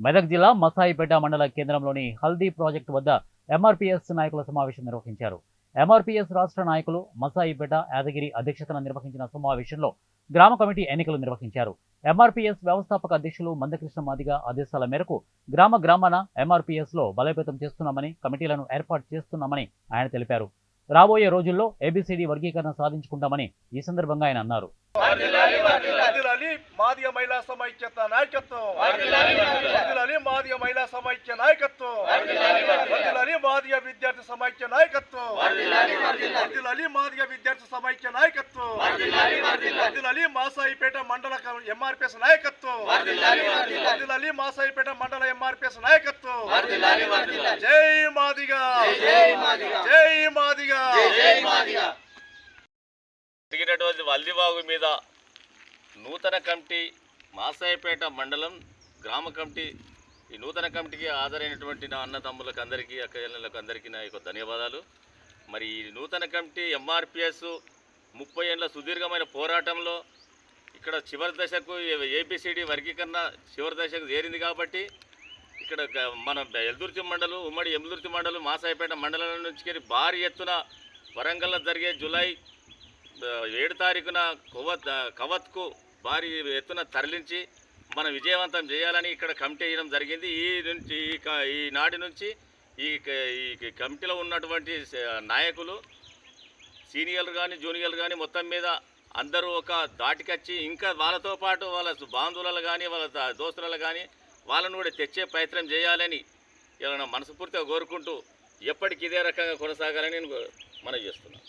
మెదక్ జిల్లా మసాయిపేట మండల కేంద్రంలోని హల్దీ ప్రాజెక్టు వద్ద ఎంఆర్పీఎస్ నాయకుల సమావేశం నిర్వహించారు. ఎంఆర్పీఎస్ రాష్ట్ర నాయకులు మసాయిపేట యాదగిరి అధ్యక్షతన నిర్వహించిన సమావేశంలో గ్రామ కమిటీ ఎన్నికలు నిర్వహించారు. ఎంఆర్పీఎస్ వ్యవస్థాపక అధ్యక్షులు మందకృష్ణ మాదిగ ఆదేశాల మేరకు గ్రామాన ఎంఆర్పీఎస్లో బలోపేతం చేస్తున్నామని, కమిటీలను ఏర్పాటు చేస్తున్నామని ఆయన తెలిపారు. రాబోయే రోజుల్లో ఏబిసిడి వర్గీకరణ సాధించుకుంటామని ఈ సందర్భంగా ఆయన అన్నారు. మాదిగ మహిళా సమైక్యత నాయకత్వం, మాదిగ మహిళా సమైక్య నాయకత్వం, మాదిగ విద్యార్థి సమైక్య నాయకత్వం, మాదిగ విద్యార్థి సమైక్య నాయకత్వం, మాసాయిపేట మండల ఎంఆర్పిఎస్ నాయకత్వం, మాసాయిపేట మండల ఎంఆర్పిఎస్ నాయకత్వం. జై మాదిగ, జై మాదిగ. జరిగినటువంటి వల్లివాగు మీద నూతన కమిటీ, మాసాయిపేట మండలం గ్రామ కమిటీ, ఈ నూతన కమిటీకి హాజరైనటువంటి నా అన్నతమ్ములకు అందరికీ, అక్కలకు అందరికీ నా యొక్క ధన్యవాదాలు. మరి ఈ నూతన కమిటీ ఎంఆర్పిఎస్ 30 ఏళ్ల సుదీర్ఘమైన పోరాటంలో ఇక్కడ చివరి దశకు ఏబిసిడి వర్గీకరణ చివరి దశకు చేరింది. కాబట్టి ఇక్కడ మన ఎల్దుర్తి మండలం, ఉమ్మడి ఎల్దుర్తి మండలం, మాసాయిపేట మండలం నుంచి భారీ ఎత్తున వరంగల్లో జరిగే జూలై 7 తారీఖున కవత్కు భారీ ఎత్తున తరలించి మనం విజయవంతం చేయాలని ఇక్కడ కమిటీ వేయడం జరిగింది. ఈ నాటి నుంచి ఈ కమిటీలో ఉన్నటువంటి నాయకులు, సీనియర్లు కానీ జూనియర్లు కానీ మొత్తం మీద అందరూ ఒక దాటికొచ్చి ఇంకా వాళ్ళతో పాటు వాళ్ళ బాంధువులు కానీ వాళ్ళ దోస్తులు కానీ వాళ్ళను కూడా తెచ్చే ప్రయత్నం చేయాలని ఇలా మనస్ఫూర్తిగా కోరుకుంటూ ఎప్పటికి ఇదే రకంగా కొనసాగాలని నేను మనవి చేస్తున్నాను.